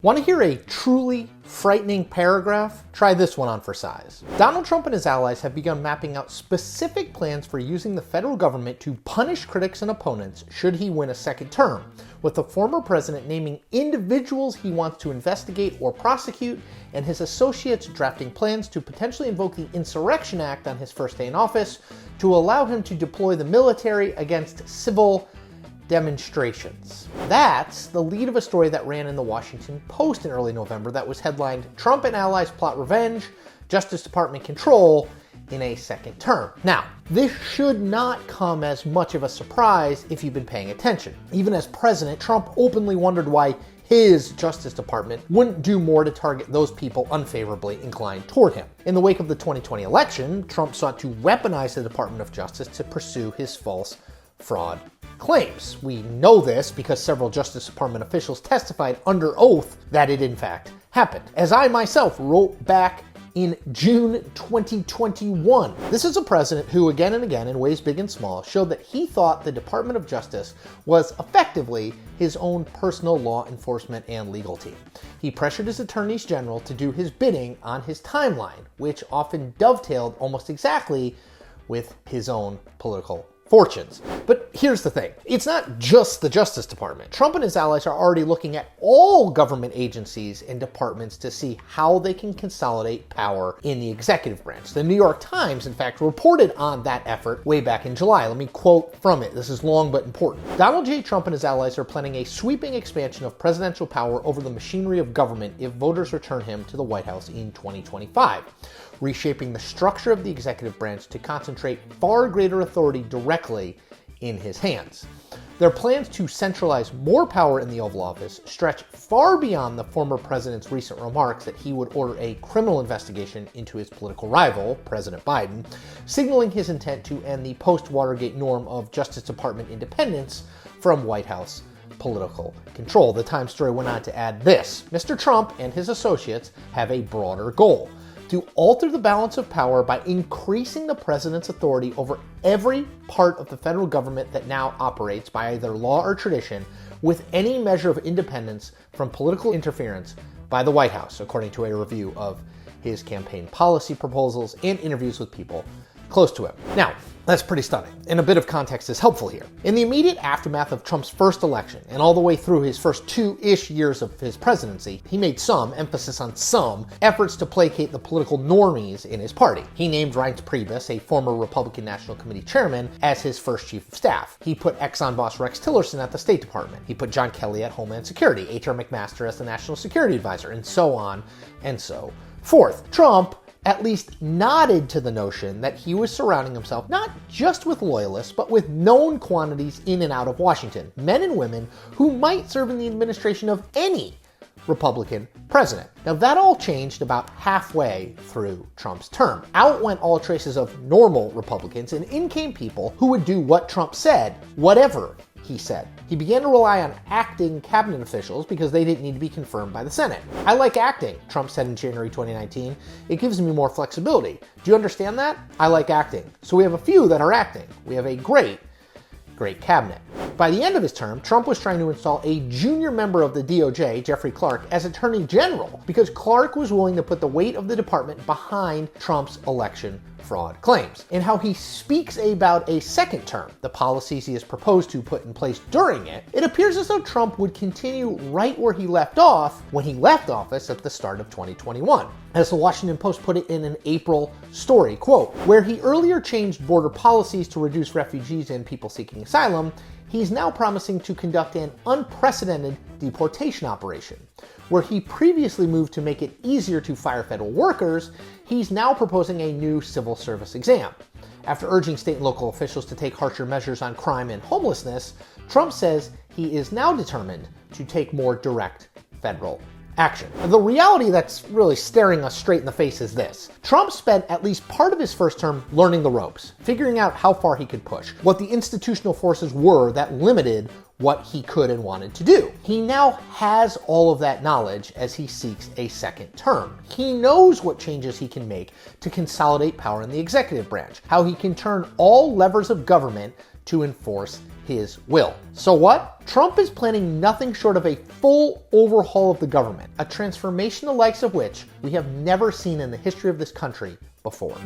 Want to hear a truly frightening paragraph? Try this one on for size. Donald Trump and his allies have begun mapping out specific plans for using the federal government to punish critics and opponents should he win a second term, with the former president naming individuals he wants to investigate or prosecute, and his associates drafting plans to potentially invoke the Insurrection Act on his first day in office to allow him to deploy the military against civil demonstrations. That's the lead of a story that ran in the Washington Post in early November that was headlined, "Trump and Allies Plot Revenge, Justice Department Control in a Second Term." Now, this should not come as much of a surprise if you've been paying attention. Even as president, Trump openly wondered why his Justice Department wouldn't do more to target those people unfavorably inclined toward him. In the wake of the 2020 election, Trump sought to weaponize the Department of Justice to pursue his false fraud claims. We know this because several Justice Department officials testified under oath that it in fact happened. As I myself wrote back in June 2021. This is a president who again and again, in ways big and small, showed that he thought the Department of Justice was effectively his own personal law enforcement and legal team. He pressured his attorneys general to do his bidding on his timeline, which often dovetailed almost exactly with his own political fortunes. But here's the thing. It's not just the Justice Department. Trump and his allies are already looking at all government agencies and departments to see how they can consolidate power in the executive branch. The New York Times, in fact, reported on that effort way back in July. Let me quote from it. This is long but important. Donald J. Trump and his allies are planning a sweeping expansion of presidential power over the machinery of government if voters return him to the White House in 2025. Reshaping the structure of the executive branch to concentrate far greater authority directly in his hands. Their plans to centralize more power in the Oval Office stretch far beyond the former president's recent remarks that he would order a criminal investigation into his political rival, President Biden, signaling his intent to end the post-Watergate norm of Justice Department independence from White House political control. The Times story went on to add this: Mr. Trump and his associates have a broader goal: to alter the balance of power by increasing the president's authority over every part of the federal government that now operates by either law or tradition with any measure of independence from political interference by the White House, according to a review of his campaign policy proposals and interviews with people close to him. Now, that's pretty stunning, and a bit of context is helpful here. In the immediate aftermath of Trump's first election, and all the way through his first 2-ish years of his presidency, he made some, emphasis on some, efforts to placate the political normies in his party. He named Reince Priebus, a former Republican National Committee chairman, as his first chief of staff. He put Exxon boss Rex Tillerson at the State Department. He put John Kelly at Homeland Security, H.R. McMaster as the National Security Advisor, and so on and so forth. Trump at least nodded to the notion that he was surrounding himself not just with loyalists, but with known quantities in and out of Washington, men and women who might serve in the administration of any Republican president. Now, that all changed about halfway through Trump's term. Out went all traces of normal Republicans, and in came people who would do what Trump said, whatever he said. He began to rely on acting cabinet officials because they didn't need to be confirmed by the Senate. "I like acting," Trump said in January 2019. "It gives me more flexibility. Do you understand that? I like acting. So we have a few that are acting. We have a great cabinet." By the end of his term, Trump was trying to install a junior member of the DOJ, Jeffrey Clark, as Attorney General because Clark was willing to put the weight of the department behind Trump's election fraud claims. And how he speaks about a second term, the policies he has proposed to put in place during it, it appears as though Trump would continue right where he left off when he left office at the start of 2021. As the Washington Post put it in an April story, quote, "Where he earlier changed border policies to reduce refugees and people seeking asylum, he's now promising to conduct an unprecedented deportation operation. Where he previously moved to make it easier to fire federal workers, he's now proposing a new civil service exam. After urging state and local officials to take harsher measures on crime and homelessness, Trump says he is now determined to take more direct federal action." The reality that's really staring us straight in the face is this: Trump spent at least part of his first term learning the ropes, figuring out how far he could push, what the institutional forces were that limited what he could and wanted to do. He now has all of that knowledge as he seeks a second term. He knows what changes he can make to consolidate power in the executive branch, how he can turn all levers of government to enforce his will. So what? Trump is planning nothing short of a full overhaul of the government, a transformation the likes of which we have never seen in the history of this country before.